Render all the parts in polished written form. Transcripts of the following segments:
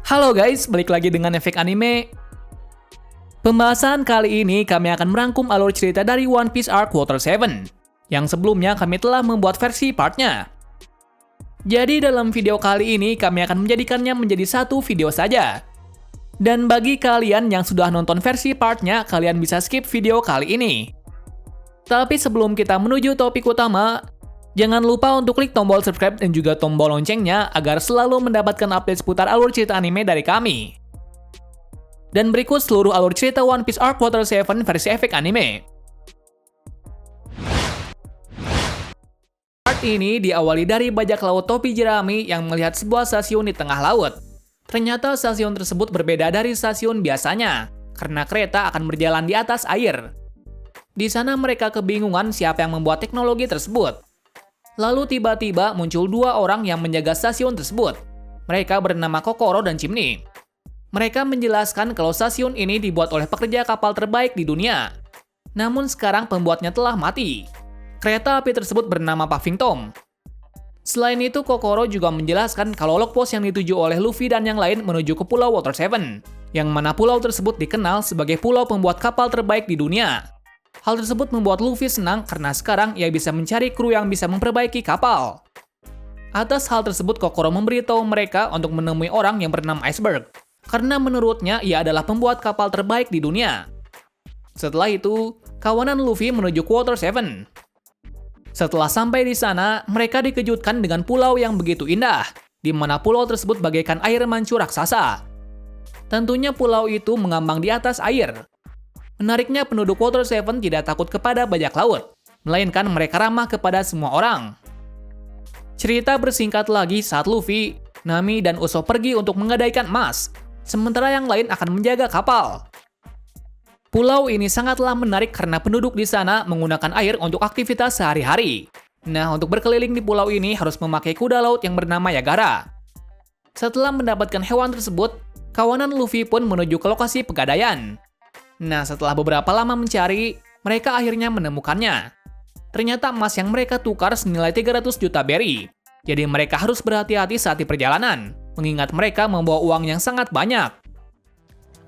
Halo guys, balik lagi dengan Efek Anime. Pembahasan kali ini kami akan merangkum alur cerita dari One Piece Arc Water 7, yang sebelumnya kami telah membuat versi partnya. Jadi dalam video kali ini kami akan menjadikannya menjadi satu video saja. Dan bagi kalian yang sudah nonton versi partnya, kalian bisa skip video kali ini. Tapi sebelum kita menuju topik utama, jangan lupa untuk klik tombol subscribe dan juga tombol loncengnya agar selalu mendapatkan update seputar alur cerita anime dari kami. Dan berikut seluruh alur cerita One Piece Arc Water 7 versi efek anime. Part ini diawali dari bajak laut topi jerami yang melihat sebuah stasiun di tengah laut. Ternyata stasiun tersebut berbeda dari stasiun biasanya, karena kereta akan berjalan di atas air. Di sana mereka kebingungan siapa yang membuat teknologi tersebut. Lalu tiba-tiba muncul dua orang yang menjaga stasiun tersebut. Mereka bernama Kokoro dan Chimney. Mereka menjelaskan kalau stasiun ini dibuat oleh pekerja kapal terbaik di dunia. Namun sekarang pembuatnya telah mati. Kereta api tersebut bernama Puffing Tom. Selain itu, Kokoro juga menjelaskan kalau log post yang dituju oleh Luffy dan yang lain menuju ke Pulau Water 7, yang mana pulau tersebut dikenal sebagai pulau pembuat kapal terbaik di dunia. Hal tersebut membuat Luffy senang karena sekarang ia bisa mencari kru yang bisa memperbaiki kapal. Atas hal tersebut, Kokoro memberitahu mereka untuk menemui orang yang bernama Iceberg, karena menurutnya ia adalah pembuat kapal terbaik di dunia. Setelah itu, kawanan Luffy menuju ke Water 7. Setelah sampai di sana, mereka dikejutkan dengan pulau yang begitu indah, di mana pulau tersebut bagaikan air mancur raksasa. Tentunya pulau itu mengambang di atas air. Menariknya, penduduk Water 7 tidak takut kepada bajak laut, melainkan mereka ramah kepada semua orang. Cerita bersingkat lagi saat Luffy, Nami, dan Usopp pergi untuk menggadaikan emas, sementara yang lain akan menjaga kapal. Pulau ini sangatlah menarik karena penduduk di sana menggunakan air untuk aktivitas sehari-hari. Nah, untuk berkeliling di pulau ini harus memakai kuda laut yang bernama Yagara. Setelah mendapatkan hewan tersebut, kawanan Luffy pun menuju ke lokasi pegadaian. Nah, setelah beberapa lama mencari, mereka akhirnya menemukannya. Ternyata emas yang mereka tukar senilai 300 juta berry. Jadi mereka harus berhati-hati saat di perjalanan, mengingat mereka membawa uang yang sangat banyak.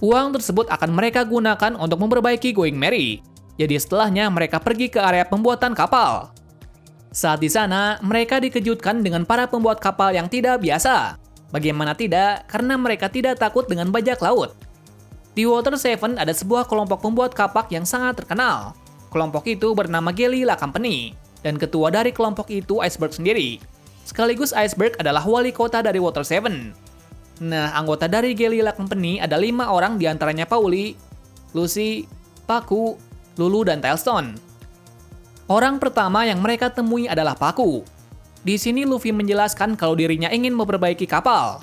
Uang tersebut akan mereka gunakan untuk memperbaiki Going Merry. Jadi setelahnya mereka pergi ke area pembuatan kapal. Saat di sana, mereka dikejutkan dengan para pembuat kapal yang tidak biasa. Bagaimana tidak, karena mereka tidak takut dengan bajak laut. Di Water 7 ada sebuah kelompok pembuat kapak yang sangat terkenal. Kelompok itu bernama Gelila Company, dan ketua dari kelompok itu Iceberg sendiri. Sekaligus Iceberg adalah wali kota dari Water 7. Nah, anggota dari Gelila Company ada 5 orang diantaranya Pauli, Lucy, Paku, Lulu, dan Tailstone. Orang pertama yang mereka temui adalah Paku. Di sini Luffy menjelaskan kalau dirinya ingin memperbaiki kapal.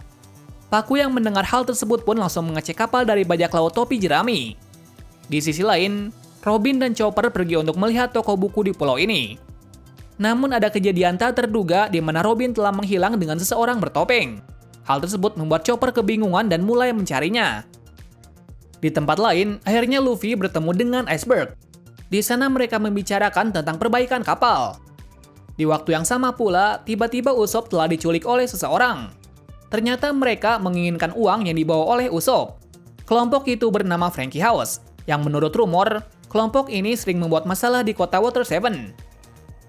Paku yang mendengar hal tersebut pun langsung mengecek kapal dari bajak laut topi jerami. Di sisi lain, Robin dan Chopper pergi untuk melihat toko buku di pulau ini. Namun ada kejadian tak terduga di mana Robin telah menghilang dengan seseorang bertopeng. Hal tersebut membuat Chopper kebingungan dan mulai mencarinya. Di tempat lain, akhirnya Luffy bertemu dengan Iceberg. Di sana mereka membicarakan tentang perbaikan kapal. Di waktu yang sama pula, tiba-tiba Usopp telah diculik oleh seseorang. Ternyata mereka menginginkan uang yang dibawa oleh Usopp. Kelompok itu bernama Frankie House, yang menurut rumor, kelompok ini sering membuat masalah di kota Water 7.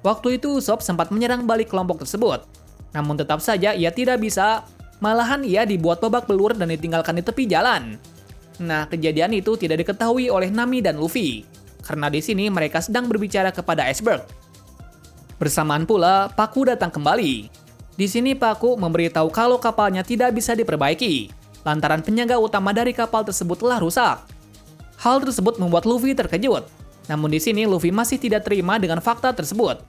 Waktu itu Usopp sempat menyerang balik kelompok tersebut. Namun tetap saja ia tidak bisa. Malahan ia dibuat babak belur dan ditinggalkan di tepi jalan. Nah, kejadian itu tidak diketahui oleh Nami dan Luffy, karena di sini mereka sedang berbicara kepada Iceberg. Bersamaan pula, Paku datang kembali. Di sini Paku memberitahu kalau kapalnya tidak bisa diperbaiki, lantaran penjaga utama dari kapal tersebut telah rusak. Hal tersebut membuat Luffy terkejut. Namun di sini Luffy masih tidak terima dengan fakta tersebut.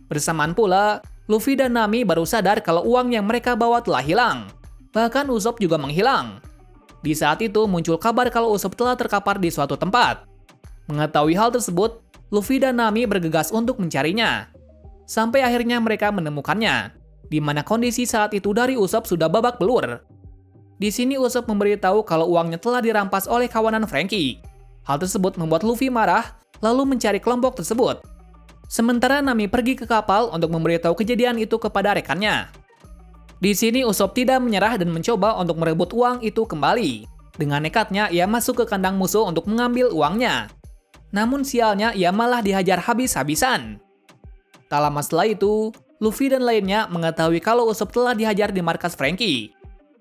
Bersamaan pula, Luffy dan Nami baru sadar kalau uang yang mereka bawa telah hilang. Bahkan Usopp juga menghilang. Di saat itu muncul kabar kalau Usopp telah terkapar di suatu tempat. Mengetahui hal tersebut, Luffy dan Nami bergegas untuk mencarinya. Sampai akhirnya mereka menemukannya, di mana kondisi saat itu dari Usopp sudah babak belur. Di sini Usopp memberitahu kalau uangnya telah dirampas oleh kawanan Frankie. Hal tersebut membuat Luffy marah, lalu mencari kelompok tersebut. Sementara Nami pergi ke kapal untuk memberitahu kejadian itu kepada rekannya. Di sini Usopp tidak menyerah dan mencoba untuk merebut uang itu kembali. Dengan nekatnya, ia masuk ke kandang musuh untuk mengambil uangnya. Namun sialnya, ia malah dihajar habis-habisan. Tak lama setelah itu, Luffy dan lainnya mengetahui kalau Usopp telah dihajar di markas Franky.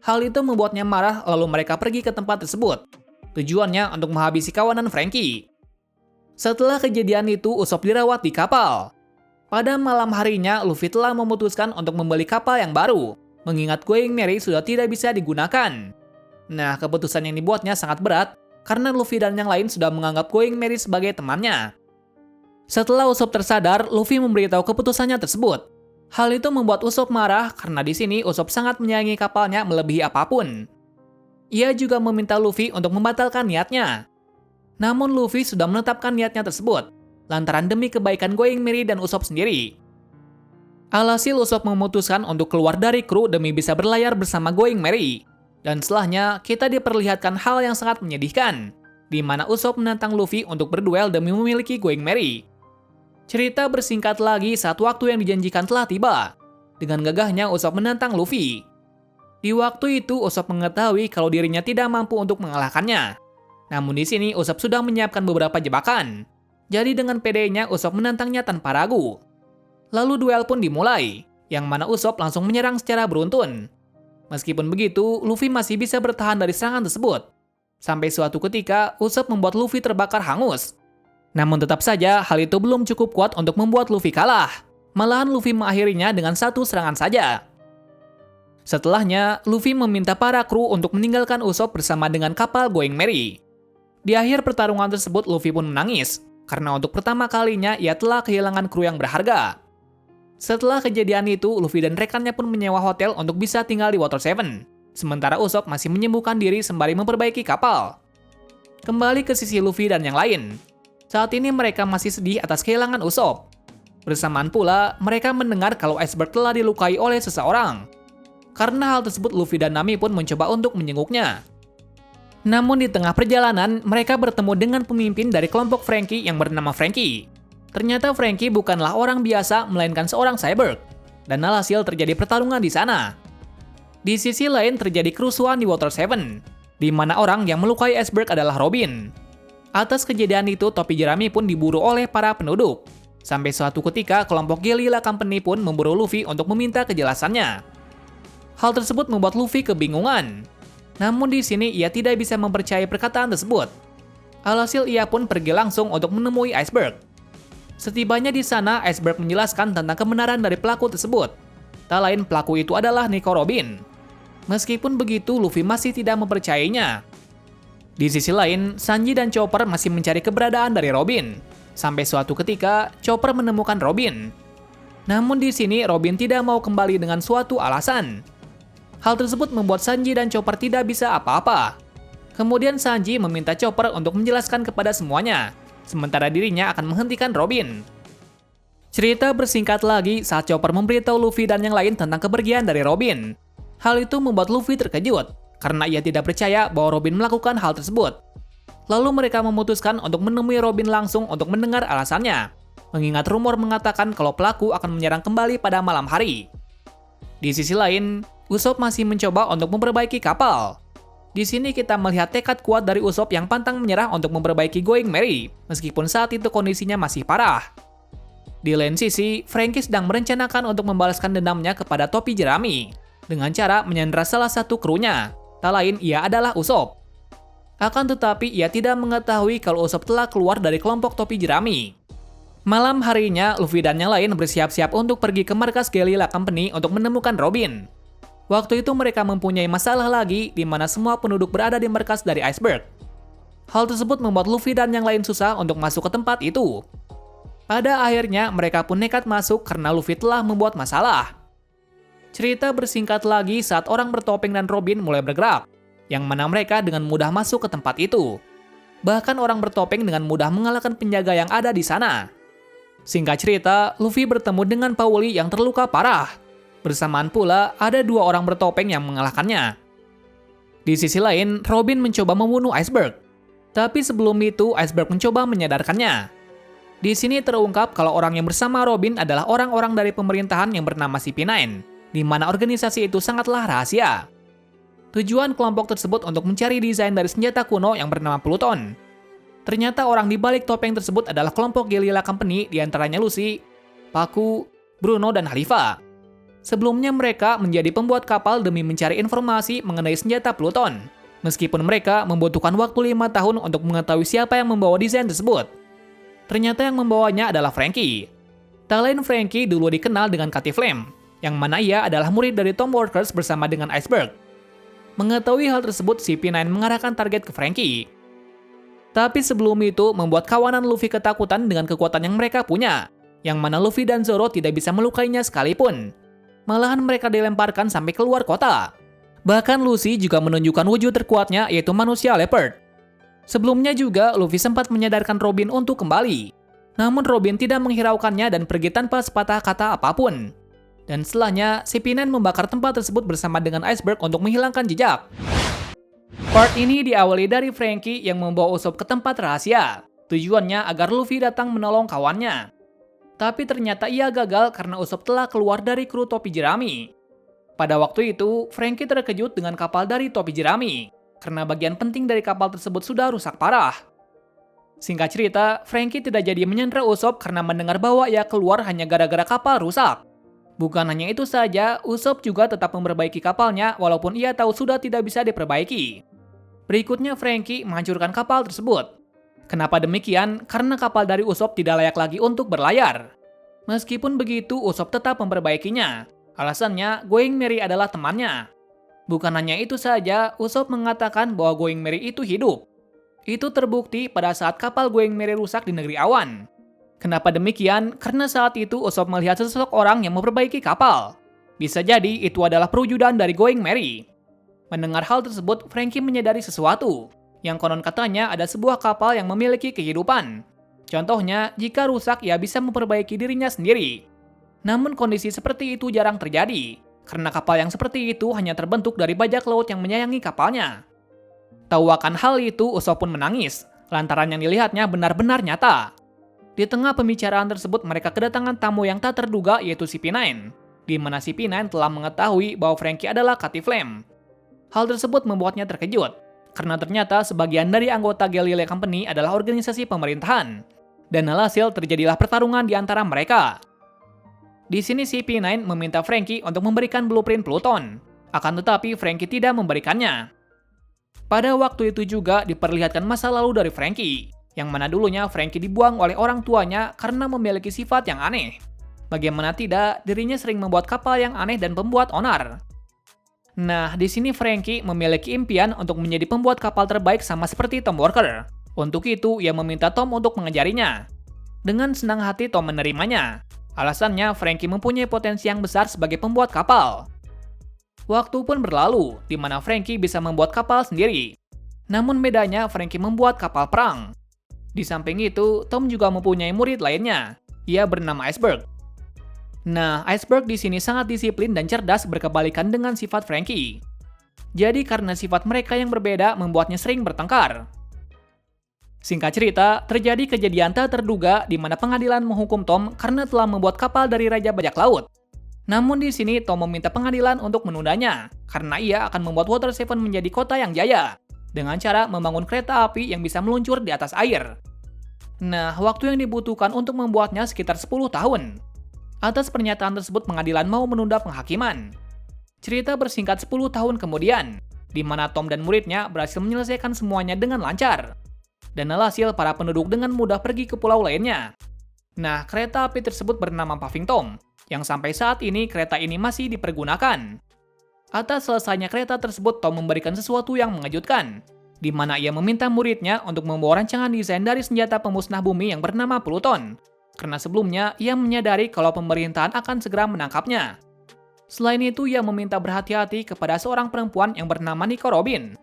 Hal itu membuatnya marah, lalu mereka pergi ke tempat tersebut. Tujuannya untuk menghabisi kawanan Franky. Setelah kejadian itu, Usopp dirawat di kapal. Pada malam harinya, Luffy telah memutuskan untuk membeli kapal yang baru, mengingat Going Merry sudah tidak bisa digunakan. Nah, keputusan yang dibuatnya sangat berat, karena Luffy dan yang lain sudah menganggap Going Merry sebagai temannya. Setelah Usopp tersadar, Luffy memberitahu keputusannya tersebut. Hal itu membuat Usopp marah, karena di sini Usopp sangat menyayangi kapalnya melebihi apapun. Ia juga meminta Luffy untuk membatalkan niatnya. Namun Luffy sudah menetapkan niatnya tersebut, lantaran demi kebaikan Going Merry dan Usopp sendiri. Alhasil Usopp memutuskan untuk keluar dari kru demi bisa berlayar bersama Going Merry. Dan setelahnya, kita diperlihatkan hal yang sangat menyedihkan, di mana Usopp menantang Luffy untuk berduel demi memiliki Going Merry. Cerita bersingkat lagi saat waktu yang dijanjikan telah tiba. Dengan gagahnya Usopp menantang Luffy. Di waktu itu Usopp mengetahui kalau dirinya tidak mampu untuk mengalahkannya. Namun di sini Usopp sudah menyiapkan beberapa jebakan. Jadi dengan pedenya Usopp menantangnya tanpa ragu. Lalu duel pun dimulai, yang mana Usopp langsung menyerang secara beruntun. Meskipun begitu, Luffy masih bisa bertahan dari serangan tersebut. Sampai suatu ketika, Usopp membuat Luffy terbakar hangus. Namun tetap saja, hal itu belum cukup kuat untuk membuat Luffy kalah. Malahan Luffy mengakhirinya dengan satu serangan saja. Setelahnya, Luffy meminta para kru untuk meninggalkan Usopp bersama dengan kapal Going Merry. Di akhir pertarungan tersebut, Luffy pun menangis, karena untuk pertama kalinya ia telah kehilangan kru yang berharga. Setelah kejadian itu, Luffy dan rekannya pun menyewa hotel untuk bisa tinggal di Water 7. Sementara Usopp masih menyembuhkan diri sembari memperbaiki kapal. Kembali ke sisi Luffy dan yang lain. Saat ini mereka masih sedih atas kehilangan Usopp. Bersamaan pula, mereka mendengar kalau Iceberg telah dilukai oleh seseorang. Karena hal tersebut, Luffy dan Nami pun mencoba untuk menjenguknya. Namun di tengah perjalanan, mereka bertemu dengan pemimpin dari kelompok Franky yang bernama Franky. Ternyata Franky bukanlah orang biasa, melainkan seorang cyborg. Dan alhasil terjadi pertarungan di sana. Di sisi lain terjadi kerusuhan di Water 7, di mana orang yang melukai Iceberg adalah Robin. Atas kejadian itu, topi jerami pun diburu oleh para penduduk. Sampai suatu ketika, kelompok Guerrilla Company pun memburu Luffy untuk meminta kejelasannya. Hal tersebut membuat Luffy kebingungan. Namun di sini ia tidak bisa mempercayai perkataan tersebut. Alhasil ia pun pergi langsung untuk menemui Iceberg. Setibanya di sana, Iceberg menjelaskan tentang kebenaran dari pelaku tersebut. Tak lain pelaku itu adalah Nico Robin. Meskipun begitu, Luffy masih tidak mempercayainya. Di sisi lain, Sanji dan Chopper masih mencari keberadaan dari Robin. Sampai suatu ketika, Chopper menemukan Robin. Namun di sini, Robin tidak mau kembali dengan suatu alasan. Hal tersebut membuat Sanji dan Chopper tidak bisa apa-apa. Kemudian Sanji meminta Chopper untuk menjelaskan kepada semuanya. Sementara dirinya akan menghentikan Robin. Cerita bersingkat lagi saat Chopper memberitahu Luffy dan yang lain tentang kepergian dari Robin. Hal itu membuat Luffy terkejut, karena ia tidak percaya bahwa Robin melakukan hal tersebut. Lalu mereka memutuskan untuk menemui Robin langsung untuk mendengar alasannya, mengingat rumor mengatakan kalau pelaku akan menyerang kembali pada malam hari. Di sisi lain, Usopp masih mencoba untuk memperbaiki kapal. Di sini kita melihat tekad kuat dari Usopp yang pantang menyerah untuk memperbaiki Going Merry, meskipun saat itu kondisinya masih parah. Di lain sisi, Franky sedang merencanakan untuk membalaskan dendamnya kepada topi jerami, dengan cara menyandera salah satu krunya. Tak lain ia adalah Usopp. Akan tetapi ia tidak mengetahui kalau Usopp telah keluar dari kelompok topi jerami. Malam harinya, Luffy dan yang lain bersiap-siap untuk pergi ke markas Guerrilla Company untuk menemukan Robin. Waktu itu mereka mempunyai masalah lagi di mana semua penduduk berada di markas dari Iceberg. Hal tersebut membuat Luffy dan yang lain susah untuk masuk ke tempat itu. Pada akhirnya mereka pun nekat masuk karena Luffy telah membuat masalah. Cerita bersingkat lagi saat orang bertopeng dan Robin mulai bergerak, yang mana mereka dengan mudah masuk ke tempat itu. Bahkan orang bertopeng dengan mudah mengalahkan penjaga yang ada di sana. Singkat cerita, Luffy bertemu dengan Pauli yang terluka parah. Bersamaan pula, ada dua orang bertopeng yang mengalahkannya. Di sisi lain, Robin mencoba membunuh Iceberg. Tapi sebelum itu, Iceberg mencoba menyadarkannya. Di sini terungkap kalau orang yang bersama Robin adalah orang-orang dari pemerintahan yang bernama CP9, di mana organisasi itu sangatlah rahasia. Tujuan kelompok tersebut untuk mencari desain dari senjata kuno yang bernama Pluton. Ternyata orang di balik topeng tersebut adalah kelompok gerila company, diantaranya Lucy, Paku, Bruno, dan Halifa. Sebelumnya mereka menjadi pembuat kapal demi mencari informasi mengenai senjata Pluton, meskipun mereka membutuhkan waktu 5 tahun untuk mengetahui siapa yang membawa desain tersebut. Ternyata yang membawanya adalah Franky. Tak lain Franky dulu dikenal dengan Cathy Flame, yang mana ia adalah murid dari Tom Walkers bersama dengan Iceberg. Mengetahui hal tersebut, CP9 mengarahkan target ke Franky. Tapi sebelum itu membuat kawanan Luffy ketakutan dengan kekuatan yang mereka punya, yang mana Luffy dan Zoro tidak bisa melukainya sekalipun. Malahan mereka dilemparkan sampai keluar kota. Bahkan Lucy juga menunjukkan wujud terkuatnya, yaitu manusia leopard. Sebelumnya juga Luffy sempat menyadarkan Robin untuk kembali. Namun Robin tidak menghiraukannya dan pergi tanpa sepatah kata apapun. Dan setelahnya, CP9 membakar tempat tersebut bersama dengan Iceberg untuk menghilangkan jejak. Part ini diawali dari Franky yang membawa Usopp ke tempat rahasia. Tujuannya agar Luffy datang menolong kawannya. Tapi ternyata ia gagal karena Usopp telah keluar dari kru topi jerami. Pada waktu itu, Franky terkejut dengan kapal dari topi jerami, karena bagian penting dari kapal tersebut sudah rusak parah. Singkat cerita, Franky tidak jadi menyandera Usopp karena mendengar bahwa ia keluar hanya gara-gara kapal rusak. Bukan hanya itu saja, Usopp juga tetap memperbaiki kapalnya walaupun ia tahu sudah tidak bisa diperbaiki. Berikutnya Franky menghancurkan kapal tersebut. Kenapa demikian? Karena kapal dari Usopp tidak layak lagi untuk berlayar. Meskipun begitu, Usopp tetap memperbaikinya. Alasannya, Going Merry adalah temannya. Bukan hanya itu saja, Usopp mengatakan bahwa Going Merry itu hidup. Itu terbukti pada saat kapal Going Merry rusak di negeri awan. Kenapa demikian? Karena saat itu Usopp melihat sesosok orang yang memperbaiki kapal. Bisa jadi itu adalah perwujudan dari Going Merry. Mendengar hal tersebut, Franky menyadari sesuatu, yang konon katanya ada sebuah kapal yang memiliki kehidupan. Contohnya, jika rusak ia bisa memperbaiki dirinya sendiri. Namun kondisi seperti itu jarang terjadi, karena kapal yang seperti itu hanya terbentuk dari bajak laut yang menyayangi kapalnya. Tahu akan hal itu, Usopp pun menangis, lantaran yang dilihatnya benar-benar nyata. Di tengah pembicaraan tersebut mereka kedatangan tamu yang tak terduga, yaitu CP9, di mana CP9 telah mengetahui bahwa Franky adalah Cathy Flame. Hal tersebut membuatnya terkejut, karena ternyata sebagian dari anggota Galilea Company adalah organisasi pemerintahan, dan alhasil terjadilah pertarungan di antara mereka. Di sini CP9 meminta Franky untuk memberikan blueprint Pluton, akan tetapi Franky tidak memberikannya. Pada waktu itu juga diperlihatkan masa lalu dari Franky, yang mana dulunya Franky dibuang oleh orang tuanya karena memiliki sifat yang aneh. Bagaimana tidak, dirinya sering membuat kapal yang aneh dan pembuat onar. Nah, di sini Franky memiliki impian untuk menjadi pembuat kapal terbaik sama seperti Tom Walker. Untuk itu, ia meminta Tom untuk mengajarinya. Dengan senang hati Tom menerimanya. Alasannya, Franky mempunyai potensi yang besar sebagai pembuat kapal. Waktu pun berlalu, di mana Franky bisa membuat kapal sendiri. Namun bedanya, Franky membuat kapal perang. Di samping itu, Tom juga mempunyai murid lainnya. Ia bernama Iceberg. Nah, Iceberg di sini sangat disiplin dan cerdas berkebalikan dengan sifat Franky. Jadi karena sifat mereka yang berbeda membuatnya sering bertengkar. Singkat cerita, terjadi kejadian tak terduga di mana pengadilan menghukum Tom karena telah membuat kapal dari Raja Bajak Laut. Namun di sini Tom meminta pengadilan untuk menundanya, karena ia akan membuat Water Seven menjadi kota yang jaya, dengan cara membangun kereta api yang bisa meluncur di atas air. Nah, waktu yang dibutuhkan untuk membuatnya sekitar 10 tahun. Atas pernyataan tersebut pengadilan mau menunda penghakiman. Cerita bersingkat 10 tahun kemudian, di mana Tom dan muridnya berhasil menyelesaikan semuanya dengan lancar. Dan alhasil para penduduk dengan mudah pergi ke pulau lainnya. Nah, kereta api tersebut bernama Puffing Tom, yang sampai saat ini kereta ini masih dipergunakan. Atas selesainya kereta tersebut, Tom memberikan sesuatu yang mengejutkan, di mana ia meminta muridnya untuk membawa rancangan desain dari senjata pemusnah bumi yang bernama Pluton. Karena sebelumnya ia menyadari kalau pemerintahan akan segera menangkapnya. Selain itu, ia meminta berhati-hati kepada seorang perempuan yang bernama Nico Robin.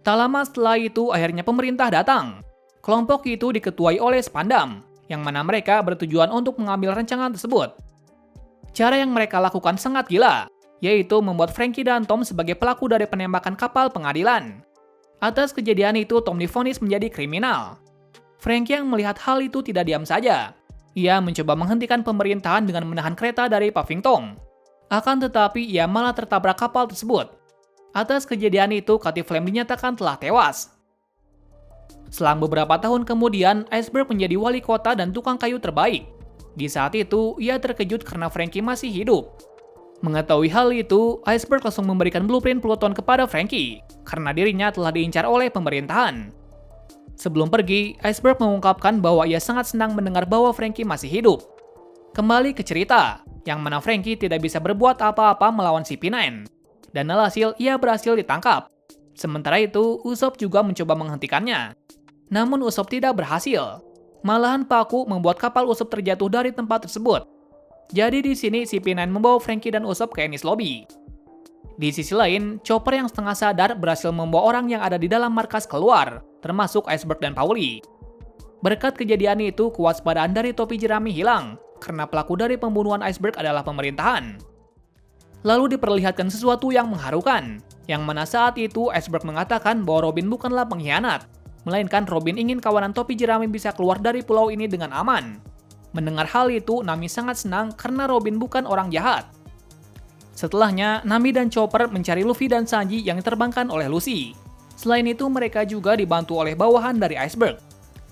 Tak lama setelah itu, akhirnya pemerintah datang. Kelompok itu diketuai oleh Spandam, yang mana mereka bertujuan untuk mengambil rancangan tersebut. Cara yang mereka lakukan sangat gila, yaitu membuat Franky dan Tom sebagai pelaku dari penembakan kapal pengadilan. Atas kejadian itu, Tom divonis menjadi kriminal. Franky yang melihat hal itu tidak diam saja. Ia mencoba menghentikan pemerintahan dengan menahan kereta dari Puffing Tom. Akan tetapi ia malah tertabrak kapal tersebut. Atas kejadian itu, Katy Flame dinyatakan telah tewas. Selang beberapa tahun kemudian, Iceberg menjadi wali kota dan tukang kayu terbaik. Di saat itu, ia terkejut karena Franky masih hidup. Mengetahui hal itu, Iceberg langsung memberikan blueprint Pluton kepada Franky, karena dirinya telah diincar oleh pemerintahan. Sebelum pergi, Iceberg mengungkapkan bahwa ia sangat senang mendengar bahwa Franky masih hidup. Kembali ke cerita, yang mana Franky tidak bisa berbuat apa-apa melawan CP9. Dan alhasil ia berhasil ditangkap. Sementara itu, Usopp juga mencoba menghentikannya. Namun Usopp tidak berhasil. Malahan Paku membuat kapal Usopp terjatuh dari tempat tersebut. Jadi di sini CP9 membawa Franky dan Usopp ke Enies Lobby. Di sisi lain, Chopper yang setengah sadar berhasil membawa orang yang ada di dalam markas keluar, termasuk Iceberg dan Pauli. Berkat kejadian itu, kewaspadaan dari topi jerami hilang, karena pelaku dari pembunuhan Iceberg adalah pemerintahan. Lalu diperlihatkan sesuatu yang mengharukan, yang mana saat itu Iceberg mengatakan bahwa Robin bukanlah pengkhianat, melainkan Robin ingin kawanan topi jerami bisa keluar dari pulau ini dengan aman. Mendengar hal itu, Nami sangat senang karena Robin bukan orang jahat. Setelahnya, Nami dan Chopper mencari Luffy dan Sanji yang diterbangkan oleh Lucy. Selain itu, mereka juga dibantu oleh bawahan dari Iceberg.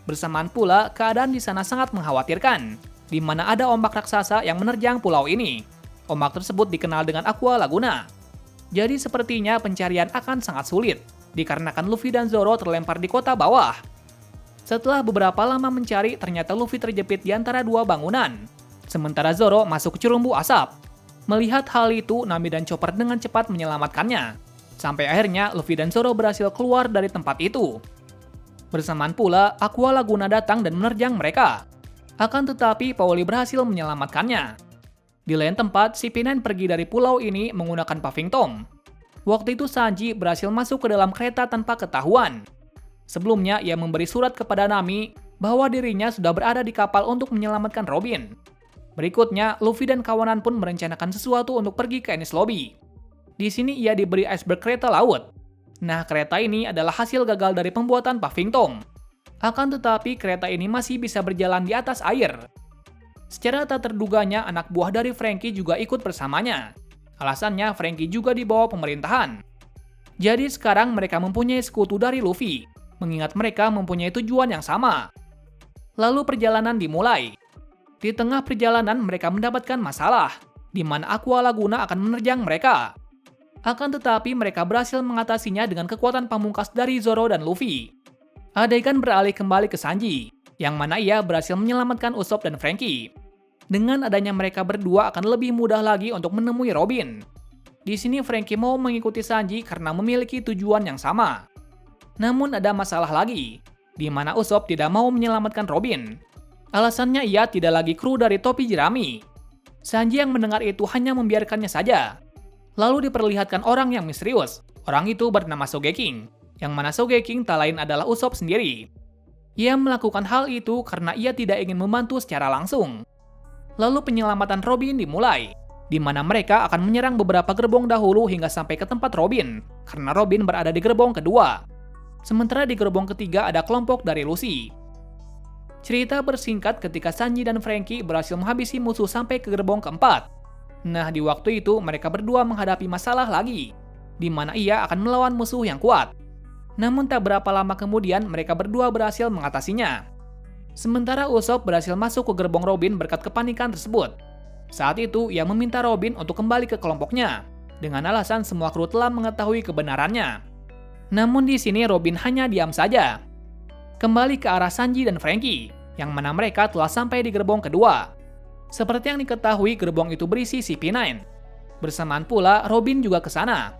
Bersamaan pula, keadaan di sana sangat mengkhawatirkan, di mana ada ombak raksasa yang menerjang pulau ini. Ombak tersebut dikenal dengan Aqua Laguna. Jadi sepertinya pencarian akan sangat sulit, dikarenakan Luffy dan Zoro terlempar di kota bawah. Setelah beberapa lama mencari, ternyata Luffy terjepit di antara dua bangunan. Sementara Zoro masuk ke curumbu asap. Melihat hal itu, Nami dan Chopper dengan cepat menyelamatkannya. Sampai akhirnya Luffy dan Zoro berhasil keluar dari tempat itu. Bersamaan pula, Aqua Laguna datang dan menerjang mereka. Akan tetapi, Pauli berhasil menyelamatkannya. Di lain tempat, CP9 pergi dari pulau ini menggunakan Puffing Tom. Waktu itu Sanji berhasil masuk ke dalam kereta tanpa ketahuan. Sebelumnya, ia memberi surat kepada Nami bahwa dirinya sudah berada di kapal untuk menyelamatkan Robin. Berikutnya, Luffy dan kawanan pun merencanakan sesuatu untuk pergi ke Enies Lobby. Di sini ia diberi Iceberg kereta laut. Nah, kereta ini adalah hasil gagal dari pembuatan Puffing Tom. Akan tetapi, kereta ini masih bisa berjalan di atas air. Secara tak terduganya, anak buah dari Franky juga ikut bersamanya. Alasannya, Franky juga dibawa pemerintahan. Jadi sekarang mereka mempunyai sekutu dari Luffy, mengingat mereka mempunyai tujuan yang sama. Lalu perjalanan dimulai. Di tengah perjalanan mereka mendapatkan masalah, di mana Aqua Laguna akan menerjang mereka. Akan tetapi mereka berhasil mengatasinya dengan kekuatan pamungkas dari Zoro dan Luffy. Adegan beralih kembali ke Sanji, yang mana ia berhasil menyelamatkan Usopp dan Franky. Dengan adanya mereka berdua akan lebih mudah lagi untuk menemui Robin. Di sini Franky mau mengikuti Sanji karena memiliki tujuan yang sama. Namun ada masalah lagi, di mana Usopp tidak mau menyelamatkan Robin. Alasannya ia tidak lagi kru dari topi jerami. Sanji yang mendengar itu hanya membiarkannya saja. Lalu diperlihatkan orang yang misterius. Orang itu bernama Sogeking, yang mana Sogeking tak lain adalah Usopp sendiri. Ia melakukan hal itu karena ia tidak ingin membantu secara langsung. Lalu penyelamatan Robin dimulai, di mana mereka akan menyerang beberapa gerbong dahulu hingga sampai ke tempat Robin, karena Robin berada di gerbong kedua. Sementara di gerbong ketiga ada kelompok dari Lucy. Cerita bersingkat ketika Sanji dan Franky berhasil menghabisi musuh sampai ke gerbong keempat. Nah, di waktu itu mereka berdua menghadapi masalah lagi, di mana ia akan melawan musuh yang kuat. Namun tak berapa lama kemudian mereka berdua berhasil mengatasinya. Sementara Usopp berhasil masuk ke gerbong Robin berkat kepanikan tersebut. Saat itu ia meminta Robin untuk kembali ke kelompoknya, dengan alasan semua kru telah mengetahui kebenarannya. Namun di sini Robin hanya diam saja. Kembali ke arah Sanji dan Franky, yang mana mereka telah sampai di gerbong kedua. Seperti yang diketahui, gerbong itu berisi CP9. Bersamaan pula, Robin juga ke sana.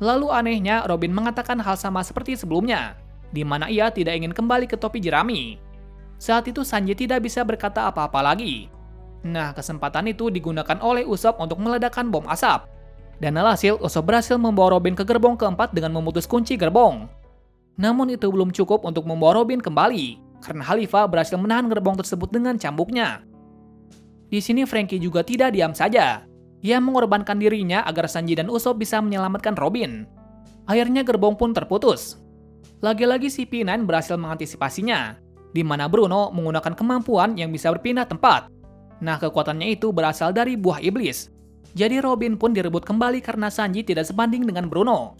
Lalu anehnya, Robin mengatakan hal sama seperti sebelumnya, di mana ia tidak ingin kembali ke topi jerami. Saat itu Sanji tidak bisa berkata apa-apa lagi. Nah, kesempatan itu digunakan oleh Usopp untuk meledakkan bom asap. Dan alhasil, Usopp berhasil membawa Robin ke gerbong keempat dengan memutus kunci gerbong. Namun itu belum cukup untuk membawa Robin kembali, karena Halifa berhasil menahan gerbong tersebut dengan cambuknya. Di sini Franky juga tidak diam saja. Ia mengorbankan dirinya agar Sanji dan Usopp bisa menyelamatkan Robin. Akhirnya gerbong pun terputus. Lagi-lagi CP9 berhasil mengantisipasinya, di mana Bruno menggunakan kemampuan yang bisa berpindah tempat. Nah, kekuatannya itu berasal dari buah iblis. Jadi Robin pun direbut kembali karena Sanji tidak sebanding dengan Bruno.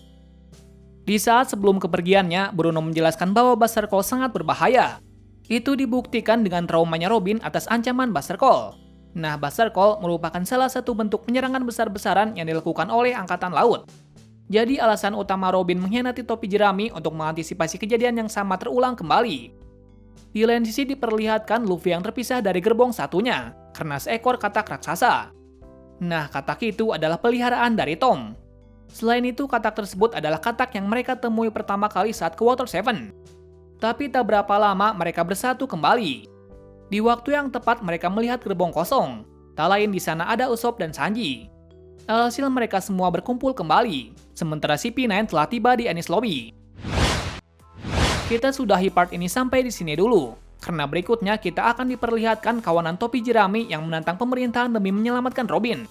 Di saat sebelum kepergiannya, Bruno menjelaskan bahwa Buster Call sangat berbahaya. Itu dibuktikan dengan traumanya Robin atas ancaman Buster Call. Nah, Buster Call merupakan salah satu bentuk penyerangan besar-besaran yang dilakukan oleh Angkatan Laut. Jadi alasan utama Robin mengkhianati topi jerami untuk mengantisipasi kejadian yang sama terulang kembali. Di lain sisi diperlihatkan Luffy yang terpisah dari gerbong satunya, karena seekor katak raksasa. Nah, katak itu adalah peliharaan dari Tom. Selain itu, katak tersebut adalah katak yang mereka temui pertama kali saat ke Water 7. Tapi tak berapa lama mereka bersatu kembali. Di waktu yang tepat mereka melihat gerbong kosong. Tak lain di sana ada Usopp dan Sanji. Alhasil mereka semua berkumpul kembali, sementara CP9 telah tiba di Enies Lobby. Kita sudahi part ini sampai di sini dulu, karena berikutnya kita akan diperlihatkan kawanan topi jerami yang menantang pemerintahan demi menyelamatkan Robin.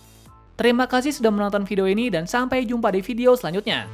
Terima kasih sudah menonton video ini dan sampai jumpa di video selanjutnya.